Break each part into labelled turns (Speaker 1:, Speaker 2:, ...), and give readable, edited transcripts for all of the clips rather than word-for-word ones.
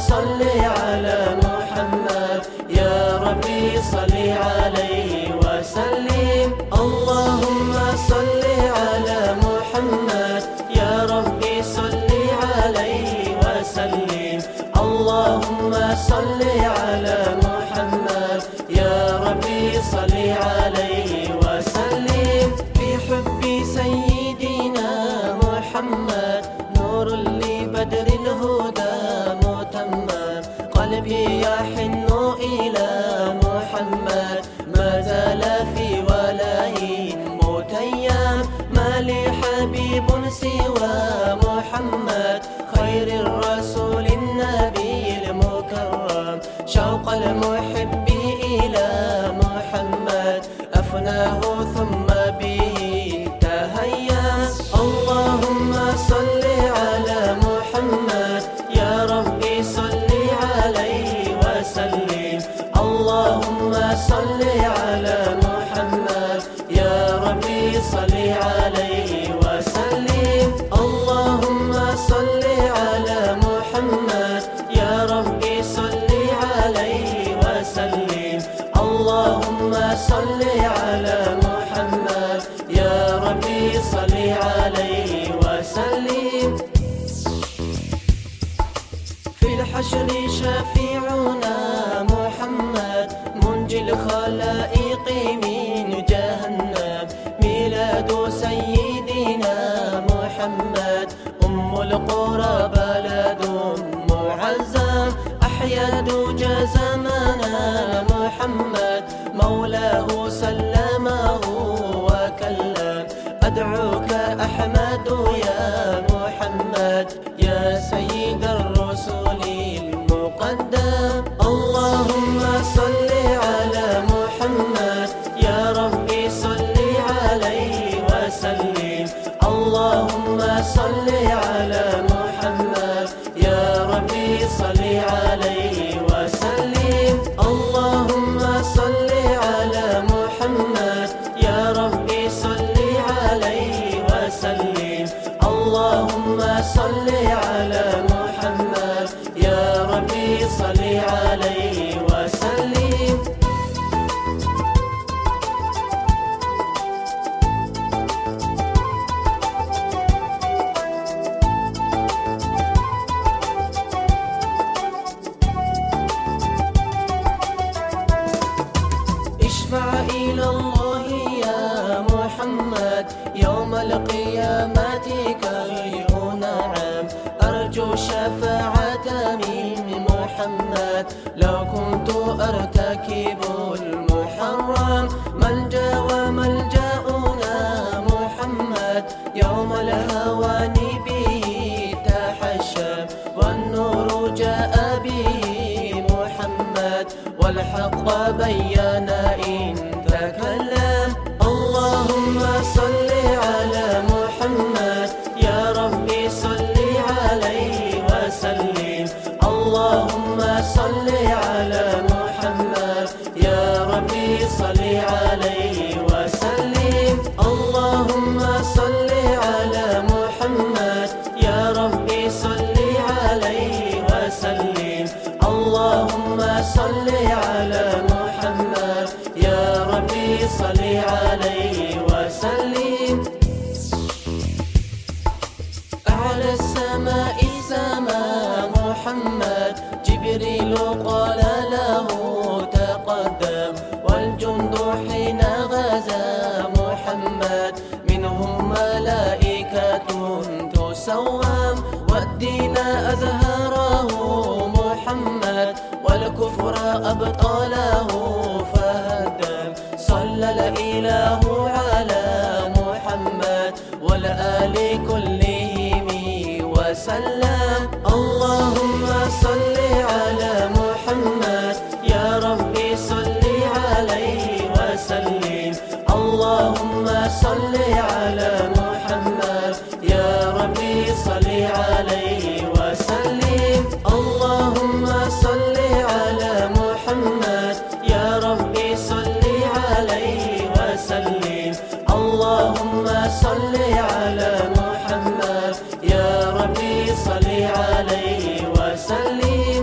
Speaker 1: صل على محمد يا ربي صل عليه وسلم. اللهم صل على محمد يا ربي صل عليه وسلم. اللهم صل على محمد يا ربي صل عليه وسلم. في حب سيدنا محمد نور لبدر الهدى متمم. قلبي يحن إلى محمد ما زال في ولاء متيم. ما لي حبيب سوى محمد خير الرسول النبي المكرم. شوق المحب إلى محمد أفناه ثم به تهيأ. اللهم صل على محمد يا ربي صل عليه وسلم. اللهم صل على محمد يا ربي صل عليه وسلم. اللهم صل على محمد يا ربي صل عليه وسلم. اللهم صل على محمد يا ربي صل عليه وسلم. في الحشر شفيعنا محمد منجي الخلائق من جهنم. ميلاد سيدنا محمد أم القرى بلد معزم. أحيا دجى زمانا محمد مولاه سلمه وكلم. أدعوك أحمد يا محمد يا سيد الرسل المقدم. اللهم صل على محمد يا ربي صل عليه وسلم. اللهم صل على محمد يا ربي صل عليه وسلم. اللهم صل على محمد يا ربي صل عليه وسلم. اللهم صل على محمد يا ربي صل عليه وسلم. اشفع إلى الله يا محمد يوم القيامة كي أنعم. أرجو الشفاعة من محمد لو كنت أرتكب المحرم. ملجأ وملجأنا محمد يوم الهوان به تحشم. والنور جاء به محمد والحق بين إن تكلم. اللهم صل على محمد يا ربي صل عليه وسلم. اللهم صل على محمد يا ربي صل عليه وسلم. اللهم صل على محمد يا ربي صل عليه وسلم. اللهم صل على محمد يا ربي صل عليه وسلم. أعلى السماء سما محمد جبريل قال له تقدم. والجند حين غزا محمد منهم ملائكة تسوم. والدين أزهره محمد والكفر أبطله فهدم. صلى الإله على محمد والآل كلهم وسلم. اللهم صل على محمد يا ربي صل عليه وسلم. اللهم صل على محمد يا ربي صل عليه وسلم. اللهم صل على محمد يا ربي صل عليه وسلم. اللهم صل على محمد يا ربي صل عليه وسلم.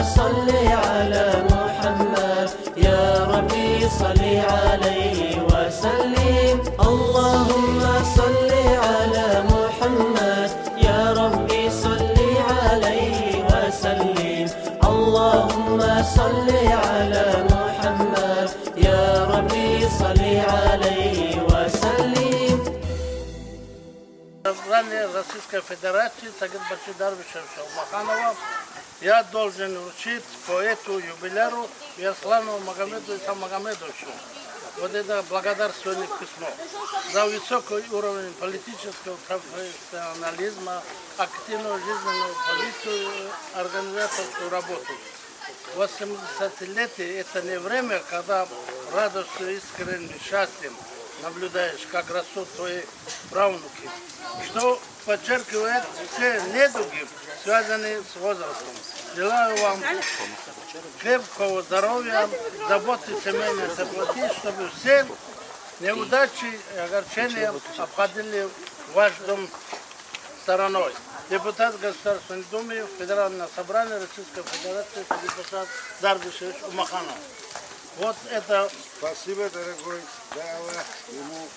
Speaker 1: صل على محمد يا ربي صل عليه وسلم اللهم صل على محمد يا ربي صل عليه وسلم اللهم صل على محمد يا ربي صل عليه وسلم.
Speaker 2: Собрание Российской Федерации Сагидбачи Дарвишевича Умаханова я должен вручить поэту юбиляру Яслану Магомеду Исам Магомедовичу вот это благодарственное письмо за высокий уровень политического профессионализма, активную жизненную позицию, организаторскую работу. 80-летие это не время, когда радостью, искренним счастьем наблюдаешь, как растут твои правнуки, что подчеркивает все недуги, связанные с возрастом. Желаю вам крепкого здоровья, заботы семейной теплоты, чтобы все неудачи и огорчения обходили ваш дом стороной. Депутат Государственной Думы, Федеральное собрание Российской Федерации, депутат Дарвишевич Умаханов. Вот это...
Speaker 3: Спасибо, дорогой. Дай Аллах ему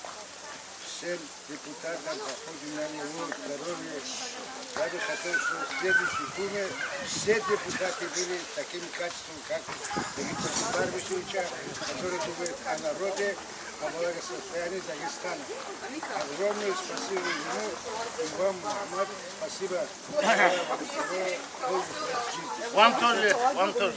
Speaker 3: всем депутатам, похожим на него, здоровья. Я бы хотел, чтобы в следующей Думе все депутаты были таким качеством, как Виктора Дарвишевича, который думает о народе, о благосостоянии Дагестана. Огромное спасибо ему и вам, Мухаммад. Спасибо.
Speaker 2: Вам тоже, вам тоже.